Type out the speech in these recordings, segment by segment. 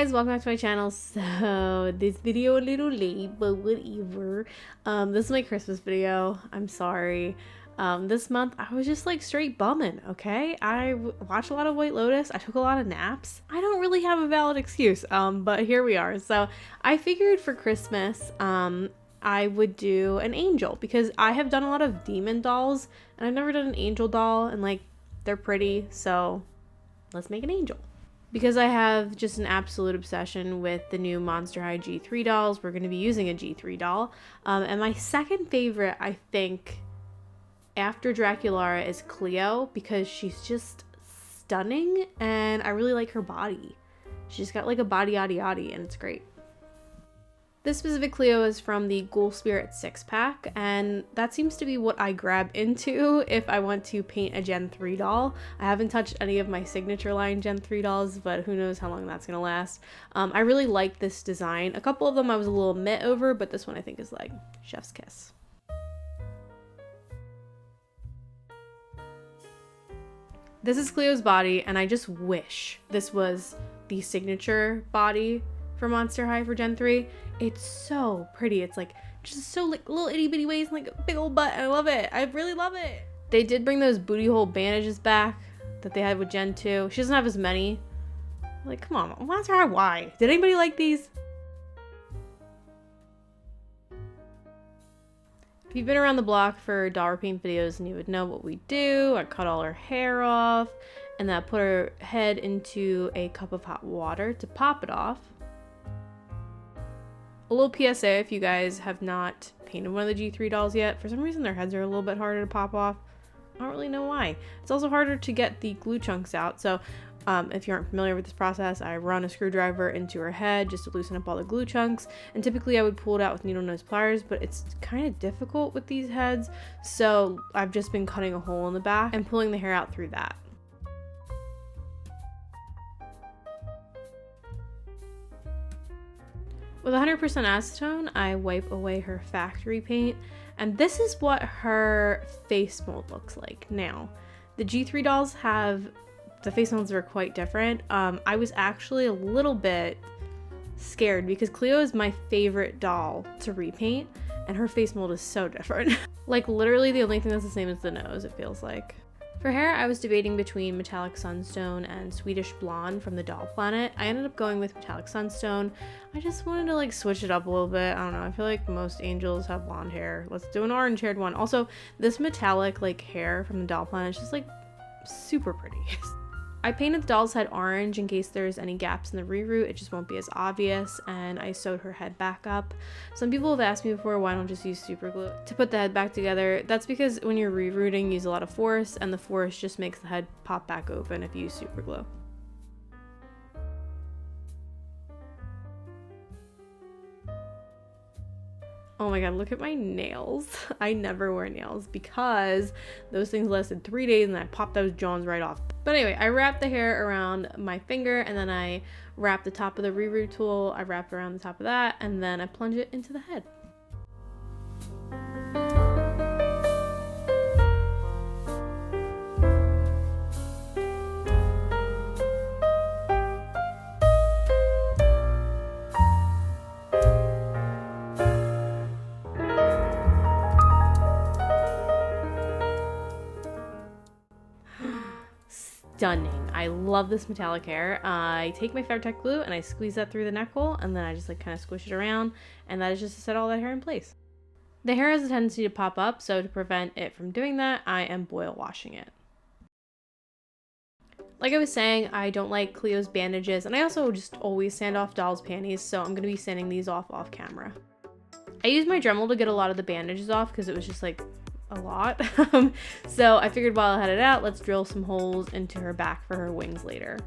guys, welcome back to my channel. So this video a little late, but whatever. This is my Christmas video. I'm sorry. This month I was just like straight bumming, okay? I watched a lot of White Lotus. I took a lot of naps. I don't really have a valid excuse, but here we are. So I figured for Christmas, I would do an angel because I have done a lot of demon dolls and I've never done an angel doll, and like they're pretty, so let's make an angel. Because I have just an absolute obsession with the new Monster High G3 dolls, we're going to be using a G3 doll. And my second favorite, I think, after Draculaura is Cleo, because she's just stunning and I really like her body. She's got like a body yaddy and it's great. This specific Cleo is from the Ghoul Spirit 6-pack, and that seems to be what I grab into if I want to paint a Gen 3 doll. I haven't touched any of my signature line Gen 3 dolls, but who knows how long that's going to last. I really like this design. A couple of them I was a little meh over, but this one I think is like chef's kiss. This is Cleo's body, and I just wish this was the signature body for Monster High for Gen 3. It's so pretty. It's like just so like little itty bitty waist and like a big old butt. I love it. I really love it. They did bring those booty hole bandages back that they had with Gen 2. She doesn't have as many. Like, come on, Monster High, why? Did anybody like these? If you've been around the block for doll repaint videos, and you would know what we do. I cut all her hair off and then I put her head into a cup of hot water to pop it off. A little PSA, if you guys have not painted one of the G3 dolls yet, for some reason their heads are a little bit harder to pop off. I don't really know why. It's also harder to get the glue chunks out. So if you aren't familiar with this process, I run a screwdriver into her head just to loosen up all the glue chunks. And typically I would pull it out with needle nose pliers, but it's kind of difficult with these heads. So I've just been cutting a hole in the back and pulling the hair out through that. With 100% acetone, I wipe away her factory paint, and this is what her face mold looks like now. The G3 dolls the face molds are quite different. I was actually a little bit scared because Cleo is my favorite doll to repaint, and her face mold is so different. Like literally the only thing that's the same is the nose, it feels like. For hair, I was debating between Metallic Sunstone and Swedish Blonde from the Doll Planet. I ended up going with Metallic Sunstone. I just wanted to like switch it up a little bit. I don't know, I feel like most angels have blonde hair. Let's do an orange haired one. Also, this metallic like hair from the Doll Planet is just like super pretty. I painted the doll's head orange in case there's any gaps in the reroute. It just won't be as obvious, and I sewed her head back up. Some people have asked me before, why don't just use super glue to put the head back together? That's because when you're rerouting, you use a lot of force, and the force just makes the head pop back open if you use super glue. Oh my god, look at my nails. I never wear nails because those things lasted 3 days and I popped those Johns right off. But anyway, I wrapped the hair around my finger, and then I wrapped the top of the reroute tool. I wrapped around the top of that, and then I plunge it into the head. Stunning. I love this metallic hair. I take my Fabri-Tac glue and I squeeze that through the neck hole, and then I just like kind of squish it around, and that is just to set all that hair in place. The hair has a tendency to pop up, so to prevent it from doing that, I am boil washing it. Like I was saying, I don't like Cleo's bandages, and I also just always sand off dolls' panties, so I'm going to be sanding these off camera. I used my Dremel to get a lot of the bandages off because it was just like a lot. So I figured while I had it out, let's drill some holes into her back for her wings later.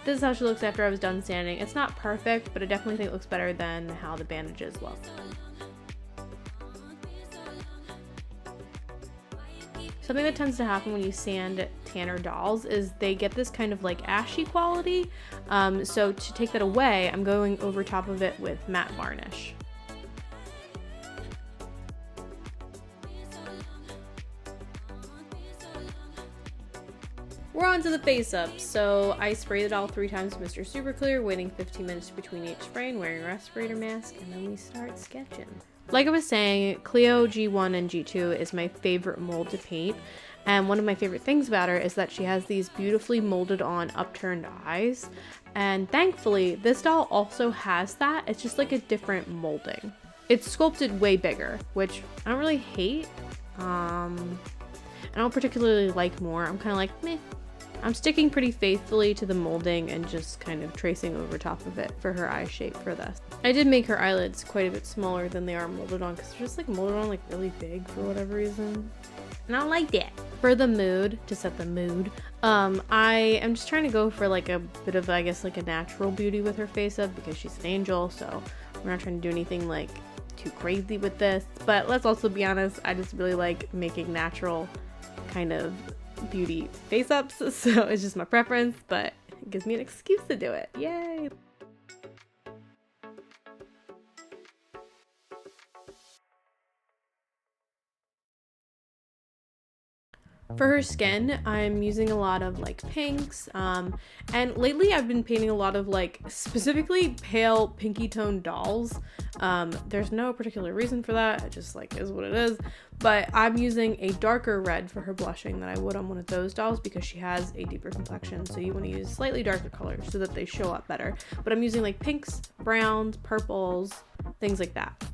This is how she looks after I was done sanding. It's not perfect, but I definitely think it looks better than how the bandages look. Something that tends to happen when you sand tanner dolls is they get this kind of like ashy quality. So to take that away, I'm going over top of it with matte varnish. We're on to the face up. So I sprayed it all 3 times with Mr. Super Clear, waiting 15 minutes between each spray and wearing a respirator mask, and then we start sketching. Like I was saying, Cleo G1 and G2 is my favorite mold to paint, and one of my favorite things about her is that she has these beautifully molded on upturned eyes, and thankfully this doll also has that. It's just like a different molding. It's sculpted way bigger, which I don't really hate. I don't particularly like more. I'm kind of like, meh. I'm sticking pretty faithfully to the molding and just kind of tracing over top of it for her eye shape for this. I did make her eyelids quite a bit smaller than they are molded on because they're just like molded on like really big for whatever reason. And I don't like that. For the mood, to set the mood, I am just trying to go for like a bit of, I guess, like a natural beauty with her face up because she's an angel, so we're not trying to do anything like too crazy with this. But let's also be honest, I just really like making natural kind of beauty face ups, so it's just my preference, but it gives me an excuse to do it. Yay! For her skin, I'm using a lot of like pinks, and lately I've been painting a lot of like specifically pale pinky toned dolls. There's no particular reason for that, it just like is what it is, but I'm using a darker red for her blushing than I would on one of those dolls because she has a deeper complexion, so you want to use slightly darker colors so that they show up better. But I'm using like pinks, browns, purples, things like that.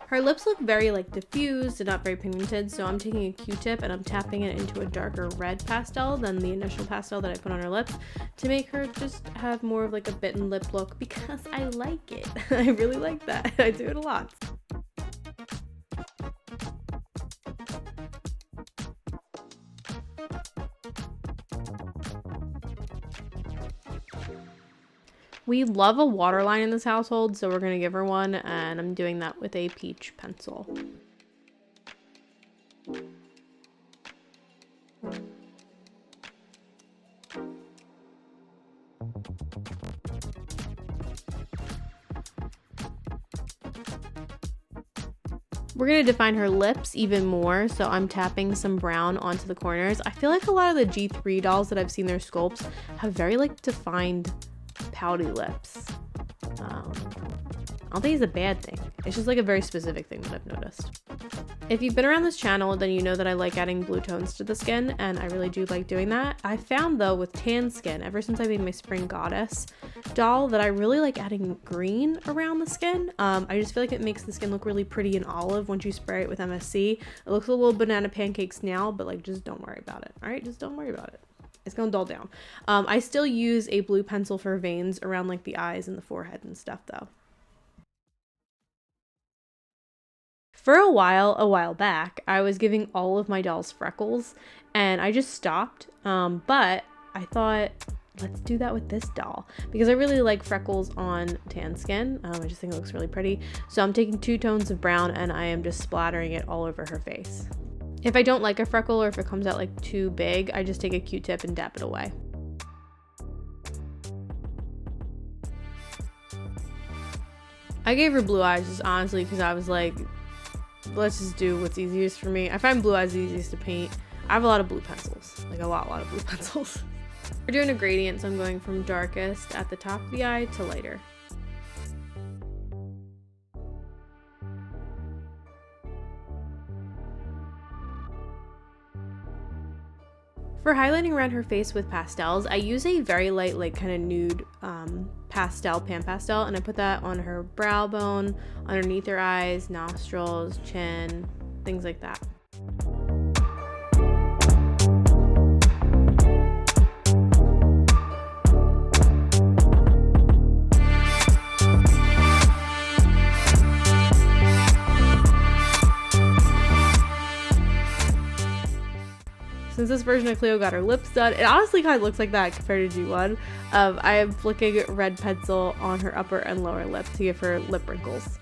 Her lips look very like diffused and not very pigmented, so I'm taking a Q-tip and I'm tapping it into a darker red pastel than the initial pastel that I put on her lips to make her just have more of like a bitten lip look because I like it. I really like that. I do it a lot. We love a waterline in this household, so we're going to give her one, and I'm doing that with a peach pencil. We're going to define her lips even more, so I'm tapping some brown onto the corners. I feel like a lot of the G3 dolls that I've seen their sculpts have very like defined pouty lips. I don't think it's a bad thing. It's just like a very specific thing that I've noticed. If you've been around this channel, then you know that I like adding blue tones to the skin, and I really do like doing that. I found though with tan skin, ever since I made my Spring Goddess doll, that I really like adding green around the skin. I just feel like it makes the skin look really pretty and olive once you spray it with MSC. It looks a little banana pancakes now, but like just don't worry about it. All right, just don't worry about it. It's gonna dull down. I still use a blue pencil for veins around like the eyes and the forehead and stuff though. For a while back, I was giving all of my dolls freckles and I just stopped, but I thought, let's do that with this doll because I really like freckles on tan skin. I just think it looks really pretty. So I'm taking 2 tones of brown and I am just splattering it all over her face. If I don't like a freckle or if it comes out like too big, I just take a Q-tip and dab it away. I gave her blue eyes just honestly because I was like, let's just do what's easiest for me. I find blue eyes the easiest to paint. I have a lot of blue pencils, like a lot of blue pencils. We're doing a gradient, so I'm going from darkest at the top of the eye to lighter. For highlighting around her face with pastels, I use a very light, like kind of nude pastel, pan pastel, and I put that on her brow bone, underneath her eyes, nostrils, chin, things like that. this version of Cleo got her lips done. It honestly kind of looks like that compared to G1. I am flicking red pencil on her upper and lower lip to give her lip wrinkles.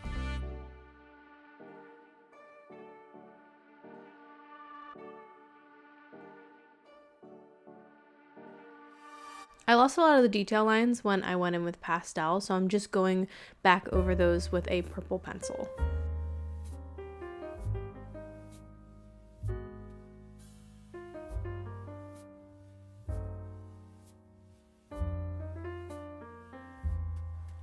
I lost a lot of the detail lines when I went in with pastel, so I'm just going back over those with a purple pencil.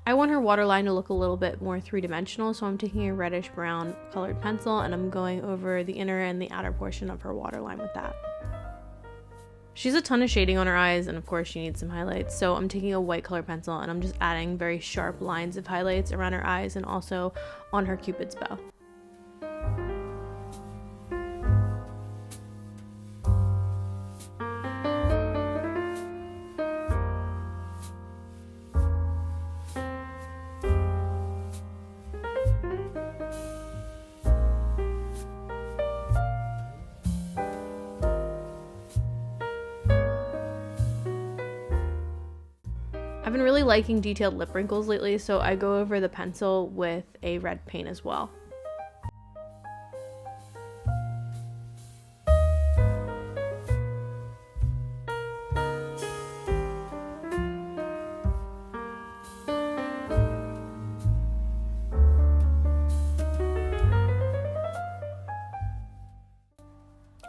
I want her waterline to look a little bit more three-dimensional, so I'm taking a reddish brown colored pencil and I'm going over the inner and the outer portion of her waterline with that. She has a ton of shading on her eyes, and of course she needs some highlights, so I'm taking a white color pencil and I'm just adding very sharp lines of highlights around her eyes and also on her cupid's bow. I've been really liking detailed lip wrinkles lately, so I go over the pencil with a red paint as well.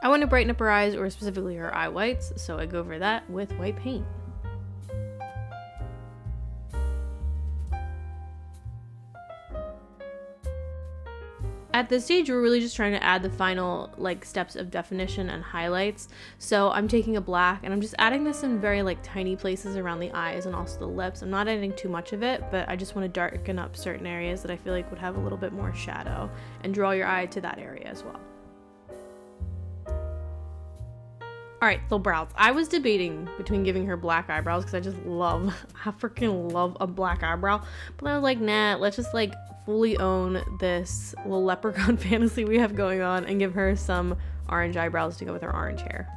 I want to brighten up her eyes, or specifically her eye whites, so I go over that with white paint. At this stage, we're really just trying to add the final steps of definition and highlights. So I'm taking a black and I'm just adding this in very tiny places around the eyes and also the lips. I'm not adding too much of it, but I just want to darken up certain areas that I feel like would have a little bit more shadow and draw your eye to that area as well. Alright, little brows. I was debating between giving her black eyebrows because I freaking love a black eyebrow. But then I was like, nah, let's just fully own this little leprechaun fantasy we have going on and give her some orange eyebrows to go with her orange hair.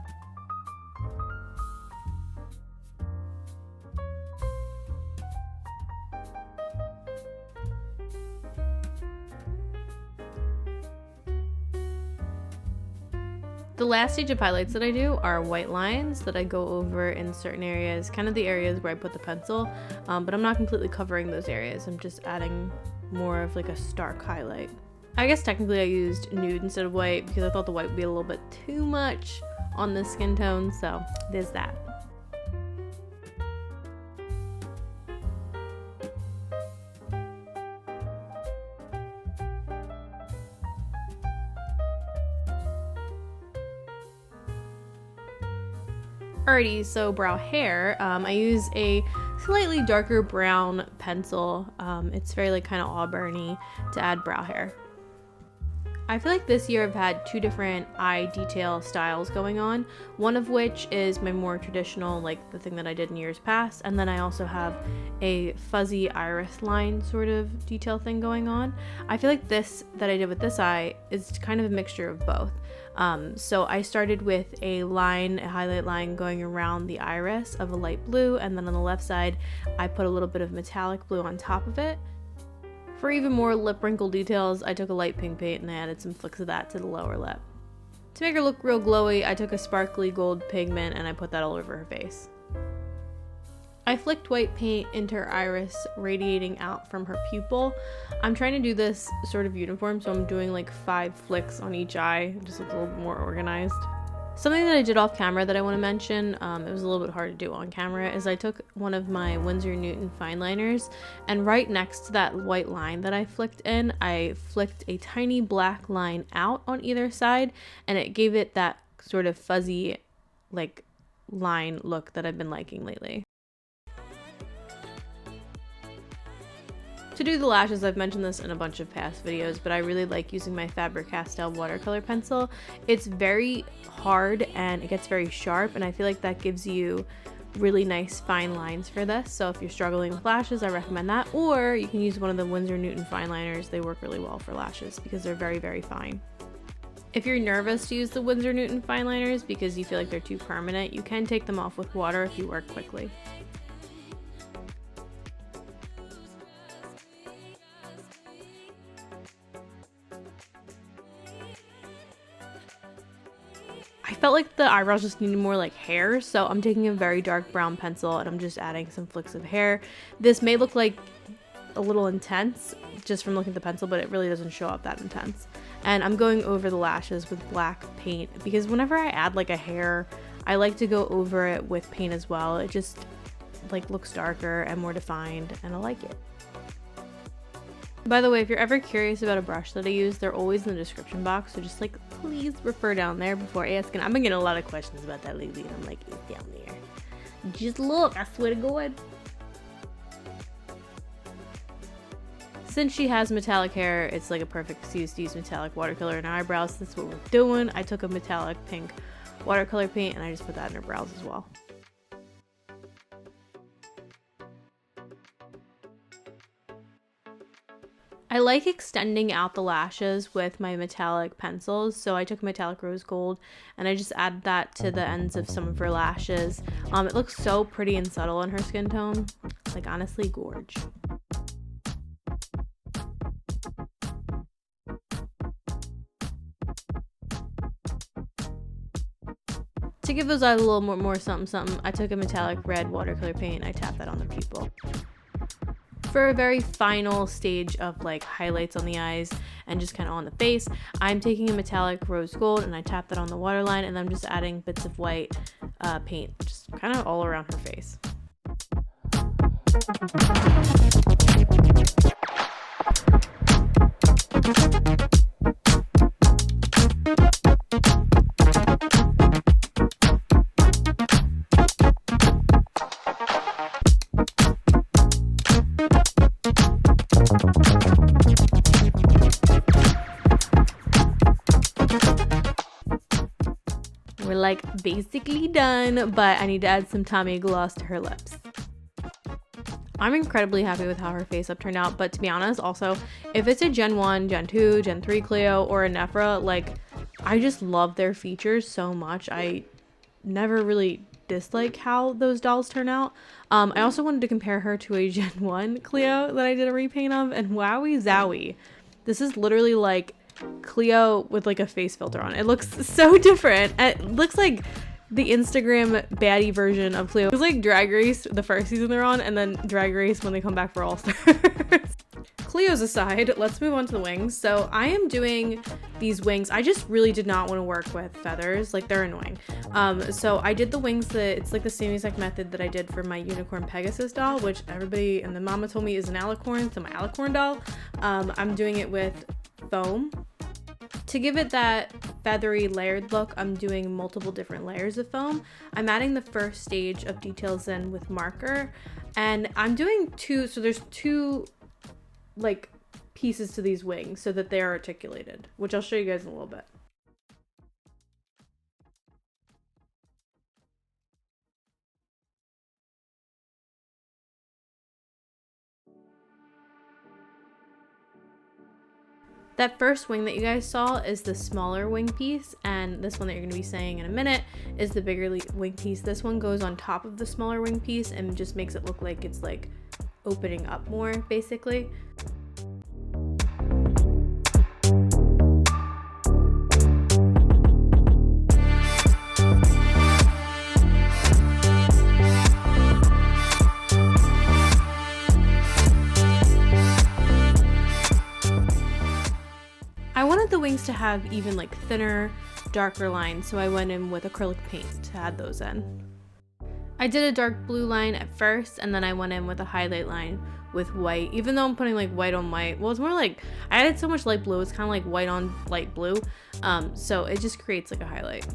The last stage of highlights that I do are white lines that I go over in certain areas, kind of the areas where I put the pencil, but I'm not completely covering those areas. I'm just adding more of a stark highlight. I guess technically I used nude instead of white because I thought the white would be a little bit too much on the skin tone, so there's that. Alrighty, so brow hair, I use a slightly darker brown pencil. It's very kind of auburny to add brow hair. I feel like this year I've had two different eye detail styles going on, one of which is my more traditional, the thing that I did in years past, and then I also have a fuzzy iris line sort of detail thing going on. I feel like this that I did with this eye is kind of a mixture of both. So I started with a highlight line going around the iris of a light blue, and then on the left side I put a little bit of metallic blue on top of it. For even more lip wrinkle details, I took a light pink paint and I added some flicks of that to the lower lip. To make her look real glowy, I took a sparkly gold pigment and I put that all over her face. I flicked white paint into her iris, radiating out from her pupil. I'm trying to do this sort of uniform, so I'm doing 5 flicks on each eye, just a little bit more organized. Something that I did off camera that I want to mention, it was a little bit hard to do on camera, is I took one of my Winsor Newton fine liners, and right next to that white line that I flicked in, I flicked a tiny black line out on either side, and it gave it that sort of fuzzy line look that I've been liking lately. To do the lashes, I've mentioned this in a bunch of past videos, but I really like using my Faber-Castell watercolor pencil. It's very hard and it gets very sharp, and I feel like that gives you really nice fine lines for this. So if you're struggling with lashes, I recommend that, or you can use one of the Winsor Newton fine liners. They work really well for lashes because they're very, very fine. If you're nervous to use the Winsor Newton fine liners because you feel like they're too permanent, you can take them off with water if you work quickly. I felt like the eyebrows just needed more like hair, so I'm taking a very dark brown pencil and I'm just adding some flicks of hair. This may look like a little intense just from looking at the pencil, but it really doesn't show up that intense. And I'm going over the lashes with black paint because whenever I add like a hair, I like to go over it with paint as well. It just like looks darker and more defined and I like it. By the way, if you're ever curious about a brush that I use, they're always in the description box, so just like please refer down there before asking. I've been getting a lot of questions about that lately and I'm like, it's down there. Just look, I swear to God. Since she has metallic hair, it's like a perfect excuse to use metallic watercolor in her eyebrows. That's what we're doing. I took a metallic pink watercolor paint and I just put that in her brows as well. I like extending out the lashes with my metallic pencils, so I took metallic rose gold and I just added that to the ends of some of her lashes. It looks so pretty and subtle in her skin tone. Like honestly, gorge. To give those eyes a little more something something, I took a metallic red watercolor paint and I tapped that on the pupil. For a very final stage of like highlights on the eyes and just kind of on the face, I'm taking a metallic rose gold and I tap that on the waterline and I'm just adding bits of white paint just kind of all around her face. We're like basically done, but I need to add some Tommy gloss to her lips. I'm incredibly happy with how her face up turned out, but to be honest, also, if it's a Gen 1, Gen 2, Gen 3 Cleo, or a Nephra, like, I just love their features so much. I never really dislike how those dolls turn out. I also wanted to compare her to a Gen 1 Cleo that I did a repaint of, and wowie zowie. This is literally like Cleo with like a face filter on. It looks so different. It looks like the Instagram baddie version of Cleo. It was like Drag Race the first season they're on, and then Drag Race when they come back for All Stars. Cleo's aside, let's move on to the wings. So I am doing these wings. I just really did not want to work with feathers. Like, they're annoying. So I did the wings that it's like the same exact method that I did for my unicorn Pegasus doll, which everybody and the mama told me is an alicorn. So my alicorn doll, I'm doing it with foam. To give it that feathery layered look, I'm doing multiple different layers of foam. I'm adding the first stage of details in with marker, and I'm doing two, so there's two like pieces to these wings so that they are articulated, which I'll show you guys in a little bit. That first wing that you guys saw is the smaller wing piece, and this one that you're going to be saying in a minute is the bigger wing piece. This one goes on top of the smaller wing piece and just makes it look like it's like opening up more, basically. I wanted the wings to have even like thinner, darker lines, so I went in with acrylic paint to add those in. I did a dark blue line at first, and then I went in with a highlight line with white, even though I'm putting like white on white. Well, it's more like I added so much light blue, it's kind of like white on light blue, so it just creates like a highlight.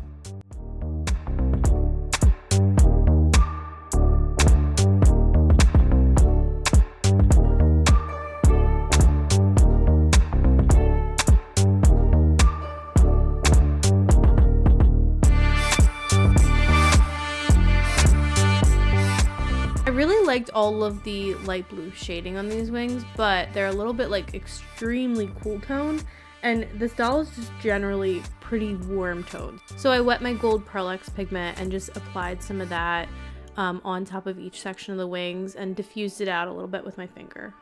I really liked all of the light blue shading on these wings, but they're a little bit like extremely cool toned, and this doll is just generally pretty warm toned. So I wet my gold Pearl X pigment and just applied some of that on top of each section of the wings and diffused it out a little bit with my finger.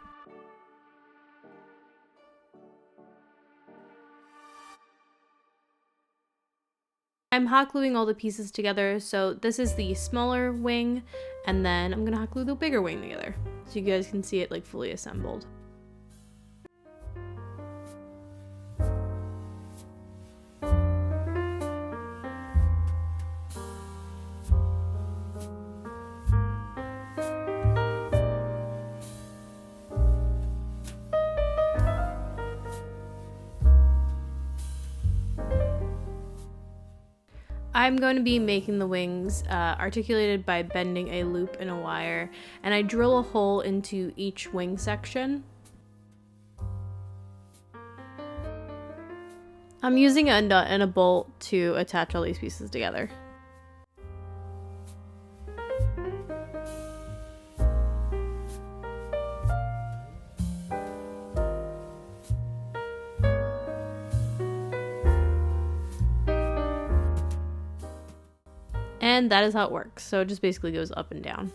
I'm hot gluing all the pieces together, so this is the smaller wing, and then I'm gonna hot glue the bigger wing together so you guys can see it like fully assembled. I'm going to be making the wings articulated by bending a loop in a wire, and I drill a hole into each wing section. I'm using a nut and a bolt to attach all these pieces together. And that is how it works. So it just basically goes up and down.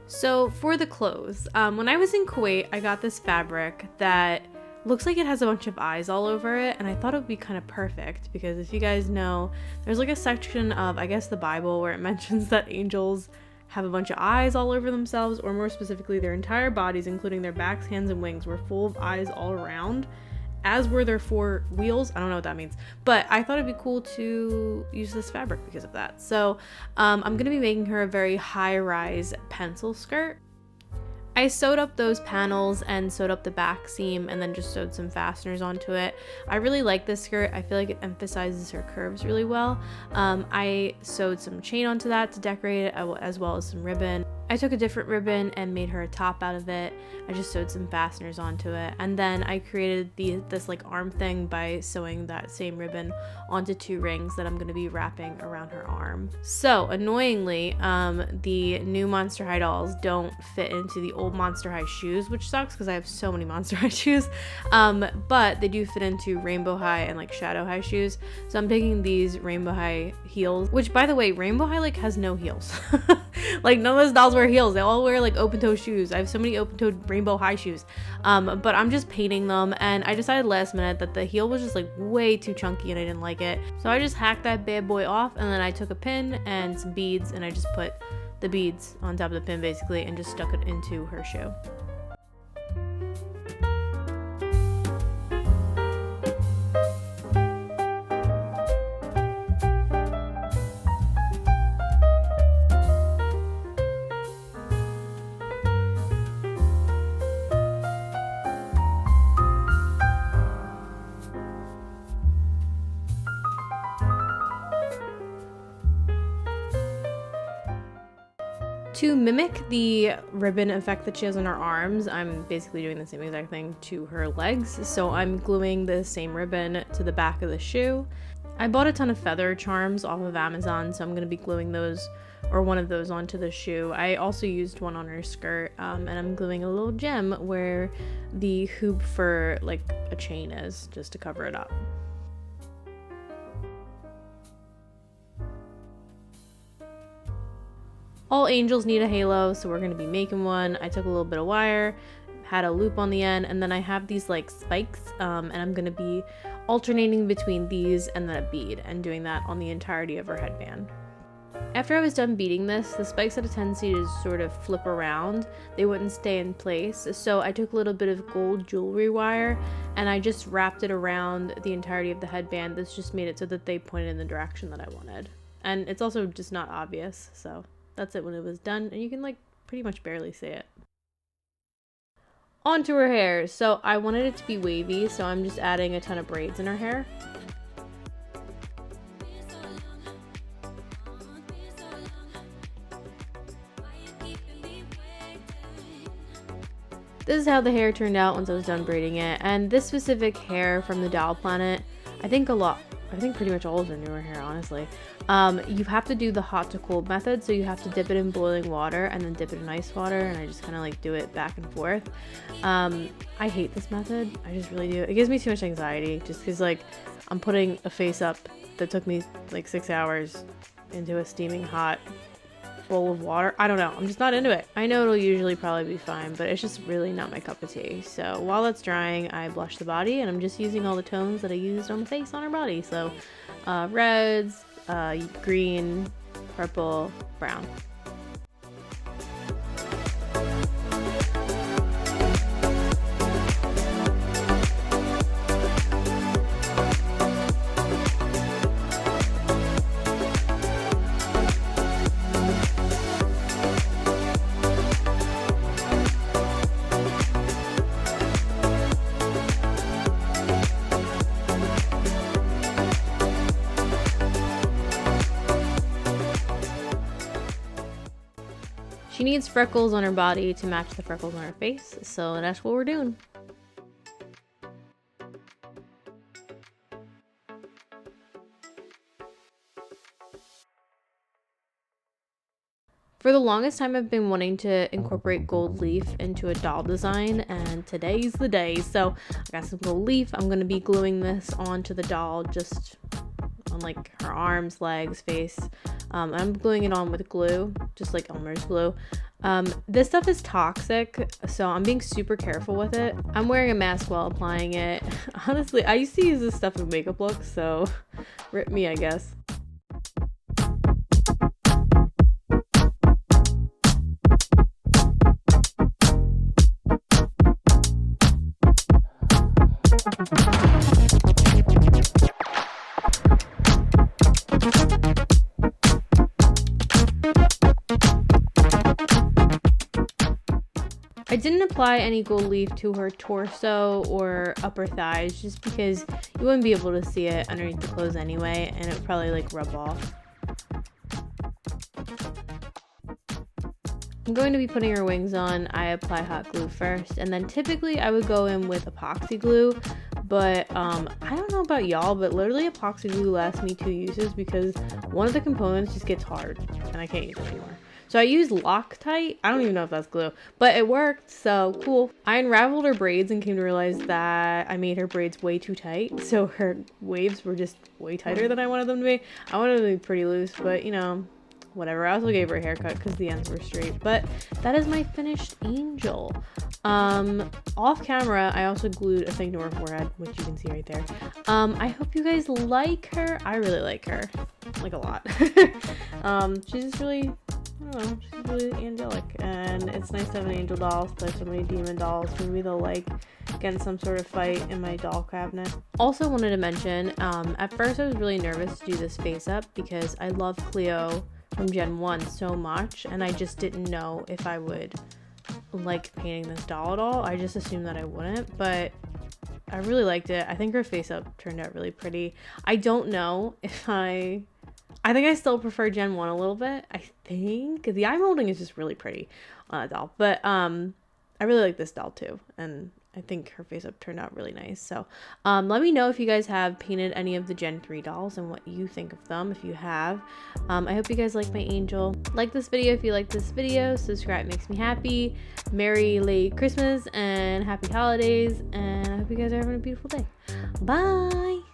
So for the clothes, when I was in Kuwait, I got this fabric that looks like it has a bunch of eyes all over it, and I thought it would be kind of perfect because if you guys know, there's like a section of, I guess, the Bible where it mentions that angels have a bunch of eyes all over themselves, or more specifically, their entire bodies, including their backs, hands, and wings, were full of eyes all around, as were their 4 wheels. I don't know what that means, but I thought it'd be cool to use this fabric because of that. So I'm gonna be making her a very high-rise pencil skirt. I sewed up those panels and sewed up the back seam and then just sewed some fasteners onto it. I really like this skirt. I feel like it emphasizes her curves really well. I sewed some chain onto that to decorate it, as well as some ribbon. I took a different ribbon and made her a top out of it. I just sewed some fasteners onto it, and then I created this like arm thing by sewing that same ribbon onto 2 rings that I'm going to be wrapping around her arm. So annoyingly, the new Monster High dolls don't fit into the old Monster High shoes, which sucks because I have so many Monster High shoes, but they do fit into Rainbow High and like Shadow High shoes. So I'm taking these Rainbow High heels, which by the way, Rainbow High like has no heels. Like none of those dolls wear heels. They all wear like open-toe shoes. I have so many open-toed Rainbow High shoes, but I'm just painting them, and I decided last minute that the heel was just like way too chunky and I didn't like it, so I just hacked that bad boy off, and then I took a pin and some beads and I just put the beads on top of the pin basically and just stuck it into her shoe. To mimic the ribbon effect that she has on her arms, I'm basically doing the same exact thing to her legs. So I'm gluing the same ribbon to the back of the shoe. I bought a ton of feather charms off of Amazon, so I'm going to be gluing those, or one of those, onto the shoe. I also used one on her skirt, and I'm gluing a little gem where the hoop for like a chain is, just to cover it up. All angels need a halo, so we're going to be making one. I took a little bit of wire, had a loop on the end, and then I have these like spikes, and I'm going to be alternating between these and that bead and doing that on the entirety of her headband. After I was done beading this, the spikes had a tendency to sort of flip around. They wouldn't stay in place, so I took a little bit of gold jewelry wire and I just wrapped it around the entirety of the headband. This just made it so that they pointed in the direction that I wanted. And it's also just not obvious, so that's it when it was done, and you can like pretty much barely see it. Onto her hair. So I wanted it to be wavy, so I'm just adding a ton of braids in her hair. This is how the hair turned out once I was done braiding it, and this specific hair from the Doll Planet, I think a lot I think pretty much all of the newer hair, honestly. You have to do the hot to cold method, so you have to dip it in boiling water and then dip it in ice water, and I just kind of like do it back and forth. I hate this method. I just really do. It gives me too much anxiety just because like I'm putting a face up that took me like 6 hours into a steaming hot bowl of water. I don't know. I'm just not into it. I know it'll usually probably be fine, but it's just really not my cup of tea. So while that's drying, I blush the body, and I'm just using all the tones that I used on the face on her body. So reds, green, purple, brown. She needs freckles on her body to match the freckles on her face, so that's what we're doing. For the longest time, I've been wanting to incorporate gold leaf into a doll design, and today's the day. So I got some gold leaf. I'm going to be gluing this onto the doll, just on like her arms, legs, face. I'm gluing it on with glue, just like Elmer's glue. This stuff is toxic, so I'm being super careful with it. I'm wearing a mask while applying it. Honestly, I used to use this stuff in makeup looks, so rip me, I guess. I didn't apply any gold leaf to her torso or upper thighs just because you wouldn't be able to see it underneath the clothes anyway, and it would probably like rub off. I'm going to be putting her wings on. I apply hot glue first, and then typically I would go in with epoxy glue, but I don't know about y'all, but literally epoxy glue lasts me 2 uses because one of the components just gets hard and I can't use it anymore. So I used Loctite. I don't even know if that's glue, but it worked, so cool. I unraveled her braids and came to realize that I made her braids way too tight, so her waves were just way tighter than I wanted them to be. I wanted them to be pretty loose, but you know, whatever. I also gave her a haircut because the ends were straight, but that is my finished angel. Off camera, I also glued a thing to her forehead, which you can see right there. I hope you guys like her. I really like her, like a lot. She's just really, I don't know, she's really angelic, and it's nice to have an angel doll. There's so many demon dolls. Maybe they'll like get in some sort of fight in my doll cabinet. Also wanted to mention, at first I was really nervous to do this face up because I love Cleo from Gen 1 so much, and I just didn't know if I would like painting this doll at all. I just assumed that I wouldn't, but I really liked it. I think her face up turned out really pretty. I don't know if I think I still prefer Gen 1 a little bit. I think the eye molding is just really pretty on that doll, but I really like this doll too, and I think her face up turned out really nice. So let me know if you guys have painted any of the Gen 3 dolls and what you think of them, if you have. I hope you guys like my angel. Like this video if you like this video. Subscribe, makes me happy. Merry late Christmas and happy holidays, and I hope you guys are having a beautiful day. Bye!